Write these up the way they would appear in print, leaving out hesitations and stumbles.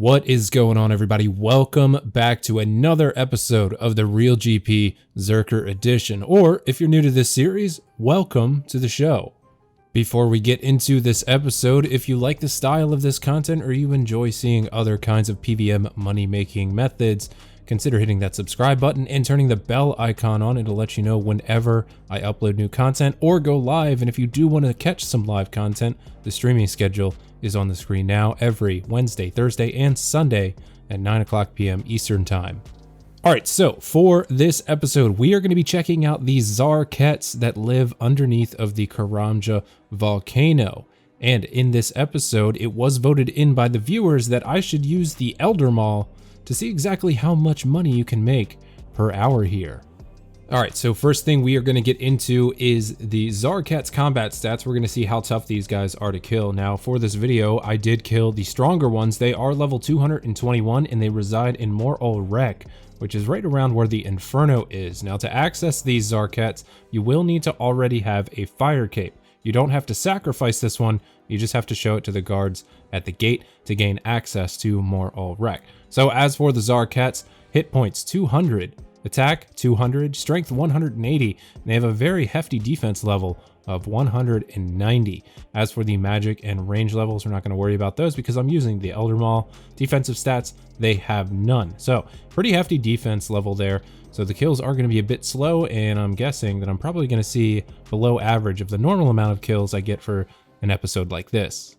What is going on, everybody? Welcome back to another episode of the Real GP Zerker Edition, or if you're new to this series, welcome to the show. Before we get into this episode, if you like the style of this content or you enjoy seeing other kinds of PVM money-making methods, consider hitting that subscribe button and turning the bell icon on. It'll let you know whenever I upload new content or go live. And if you do want to catch some live content, the streaming schedule is on the screen now every Wednesday, Thursday, and Sunday at 9 o'clock p.m. Eastern Time. All right, so for this episode, we are going to be checking out the TzHaar-Kets that live underneath of the Karamja volcano. And in this episode, it was voted in by the viewers that I should use the Elder Mall to see exactly how much money you can make per hour here. All right, so first thing we are going to get into is the TzHaar-Ket's combat stats. We're going to see how tough these guys are to kill. Now, for this video, I did kill the stronger ones. They are level 221, and they reside in OSRS, which is right around where the Inferno is. Now, to access these TzHaar-Kets, you will need to already have a fire cape. You don't have to sacrifice this one. You just have to show it to the guards at the gate to gain access to OSRS. So as for the TzHaar-Kets, hit points 200. Attack 200, strength 180, and they have a very hefty defense level of 190. As for the magic and range levels, we're not going to worry about those because I'm using the Elder Mall. Defensive stats, they have none. So pretty hefty defense level there. So the kills are going to be a bit slow, and I'm guessing that I'm probably going to see below average of the normal amount of kills I get for an episode like this.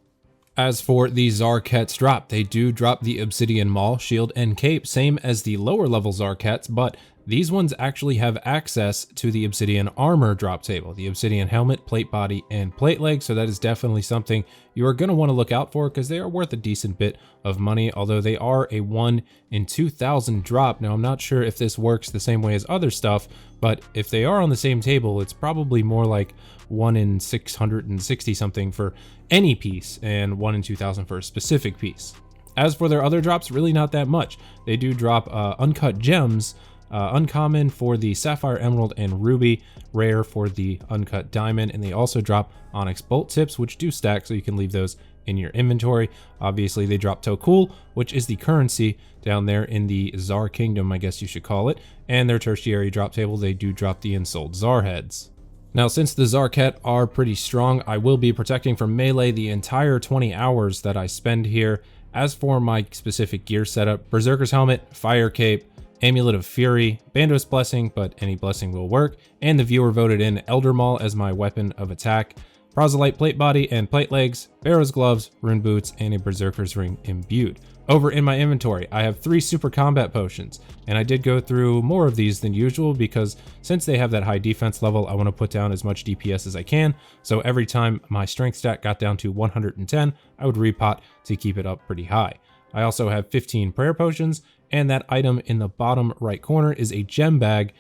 As for the TzHaar-Ket's drop, they do drop the Obsidian Maul, Shield, and Cape, same as the lower level TzHaar-Kets, but these ones actually have access to the Obsidian Armor drop table, the Obsidian Helmet, Plate Body, and Plate Leg, so that is definitely something you are going to want to look out for because they are worth a decent bit of money, although they are a 1 in 2,000 drop. Now, I'm not sure if this works the same way as other stuff, but if they are on the same table, it's probably more like 1 in 660 something for any piece and 1 in 2,000 for a specific piece. As for their other drops, really not that much. They do drop uncut gems, uncommon for the Sapphire, Emerald, and Ruby, rare for the uncut diamond, and they also drop Onyx bolt tips, which do stack, so you can leave those in your inventory. Obviously, they drop Tokul, which is the currency down there in the TzHaar Kingdom, I guess you should call it, and their tertiary drop table, they do drop the Ensouled TzHaar heads. Now, since the TzHaar-Ket are pretty strong, I will be protecting from melee the entire 20 hours that I spend here. As for my specific gear setup, Berserker's Helmet, Fire Cape, Amulet of Fury, Bandos Blessing, but any blessing will work, and the viewer voted in Elder Maul as my weapon of attack, Proselyte Plate Body and Plate Legs, Barrow's Gloves, Rune Boots, and a Berserker's Ring imbued. Over in my inventory, I have 3 Super Combat Potions, and I did go through more of these than usual because since they have that high defense level, I want to put down as much DPS as I can, so every time my strength stat got down to 110, I would repot to keep it up pretty high. I also have 15 Prayer Potions, and that item in the bottom right corner is a gem bag.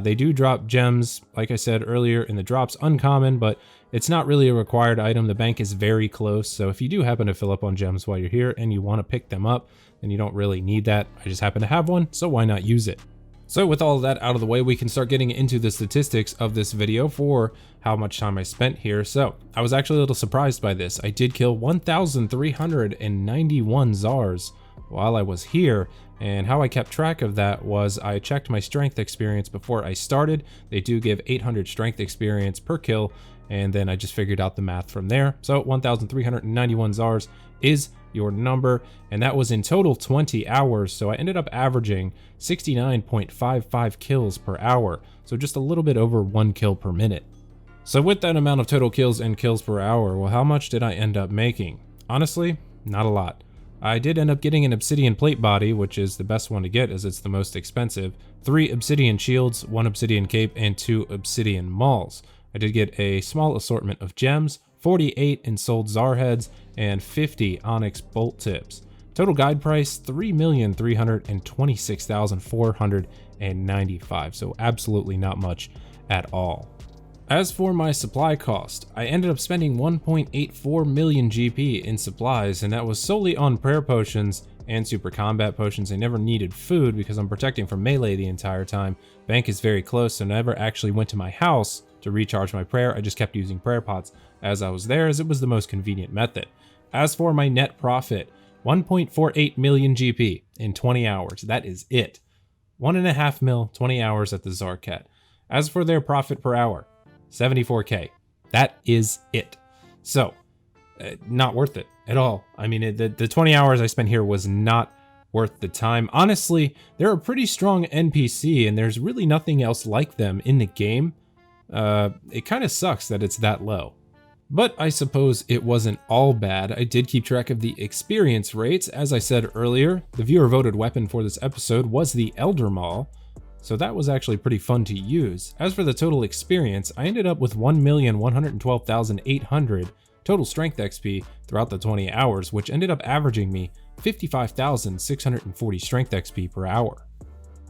They do drop gems, like I said earlier, in the drops uncommon, but it's not really a required item. The bank is very close, so if you do happen to fill up on gems while you're here and you want to pick them up, then you don't really need that. I just happen to have one, so why not use it? So with all of that out of the way, we can start getting into the statistics of this video for how much time I spent here. So I was actually a little surprised by this. I did kill 1,391 TzHaars while I was here, and how I kept track of that was I checked my strength experience before I started. They do give 800 strength experience per kill, and then I just figured out the math from there. So 1,391 TzHaars is your number, and that was in total 20 hours, so I ended up averaging 69.55 kills per hour, so just a little bit over 1 kill per minute. So with that amount of total kills and kills per hour, well, how much did I end up making? Honestly, not a lot. I did end up getting an Obsidian Plate Body, which is the best one to get as it's the most expensive, 3 Obsidian Shields, 1 Obsidian Cape, and 2 Obsidian Mauls. I did get a small assortment of gems, 48 Ensouled TzHaar heads, and 50 Onyx bolt tips. Total guide price, 3,326,495, so absolutely not much at all. As for my supply cost, I ended up spending 1.84 million GP in supplies, and that was solely on prayer potions and super combat potions. I never needed food because I'm protecting from melee the entire time. Bank is very close, so I never actually went to my house to recharge my prayer. I just kept using prayer pots as I was there, as it was the most convenient method. As for my net profit, 1.48 million GP in 20 hours. That is it. 1.5 mil, 20 hours at the TzHaar-Ket. As for their profit per hour, 74K. That is it. So, not worth it at all. I mean, the 20 hours I spent here was not worth the time. Honestly, they're a pretty strong NPC, and there's really nothing else like them in the game. It kind of sucks that it's that low. But I suppose it wasn't all bad. I did keep track of the experience rates. As I said earlier, the viewer voted weapon for this episode was the Elder Maul, so that was actually pretty fun to use. As for the total experience, I ended up with 1,112,800 total strength XP throughout the 20 hours, which ended up averaging me 55,640 strength XP per hour.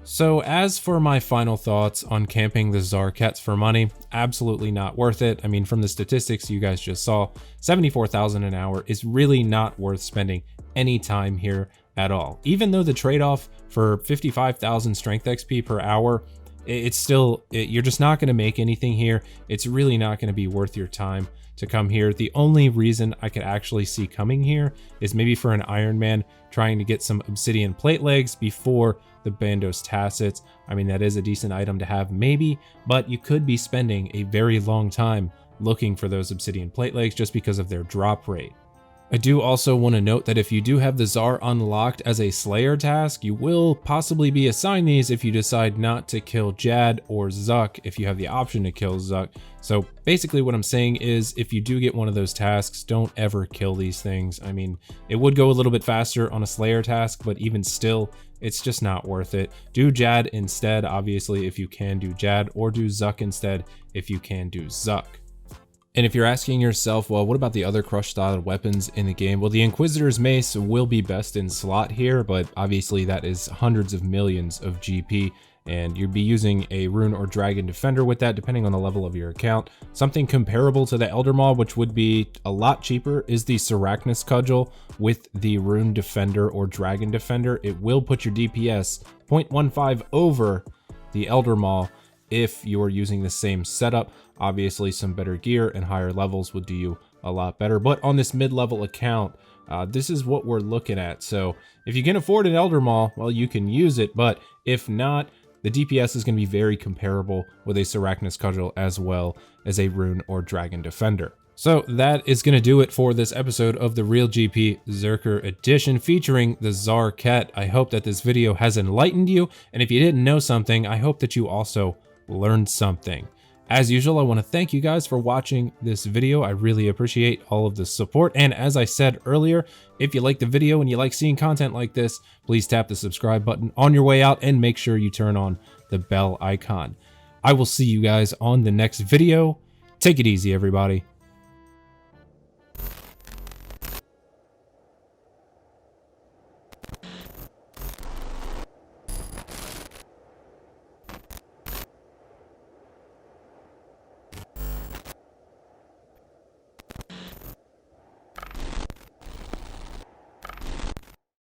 So as for my final thoughts on camping the TzHaar-Kets for money, absolutely not worth it. I mean, from the statistics you guys just saw, 74,000 an hour is really not worth spending any time here at all. Even though the trade-off for 55,000 strength XP per hour, it's still, you're just not going to make anything here. It's really not going to be worth your time to come here. The only reason I could actually see coming here is maybe for an Iron Man trying to get some obsidian plate legs before the Bandos Tacets. I mean, that is a decent item to have maybe, but you could be spending a very long time looking for those obsidian plate legs just because of their drop rate. I do also want to note that if you do have the Czar unlocked as a Slayer task, you will possibly be assigned these if you decide not to kill Jad or Zuck if you have the option to kill Zuck. So basically what I'm saying is if you do get one of those tasks, don't ever kill these things. I mean, it would go a little bit faster on a Slayer task, but even still, it's just not worth it. Do Jad instead, obviously, if you can do Jad, or do Zuck instead if you can do Zuck. And if you're asking yourself, well, what about the other crush-style weapons in the game? Well, the Inquisitor's Mace will be best in slot here, but obviously that is hundreds of millions of GP, and you'd be using a Rune or Dragon Defender with that, depending on the level of your account. Something comparable to the Elder Maul, which would be a lot cheaper, is the Sarachnis Cudgel with the Rune Defender or Dragon Defender. It will put your DPS 0.15 over the Elder Maul if you're using the same setup. Obviously, some better gear and higher levels would do you a lot better. But on this mid-level account, this is what we're looking at. So if you can afford an Elder Maul, well, you can use it. But if not, the DPS is going to be very comparable with a Sarachnis Cudgel as well as a Rune or Dragon Defender. So that is going to do it for this episode of the Real GP Zerker Edition featuring the TzHaar-Ket. I hope that this video has enlightened you. And if you didn't know something, I hope that you also learned something. As usual, I want to thank you guys for watching this video. I really appreciate all of the support. And as I said earlier, if you like the video and you like seeing content like this, please tap the subscribe button on your way out and make sure you turn on the bell icon. I will see you guys on the next video. Take it easy, everybody.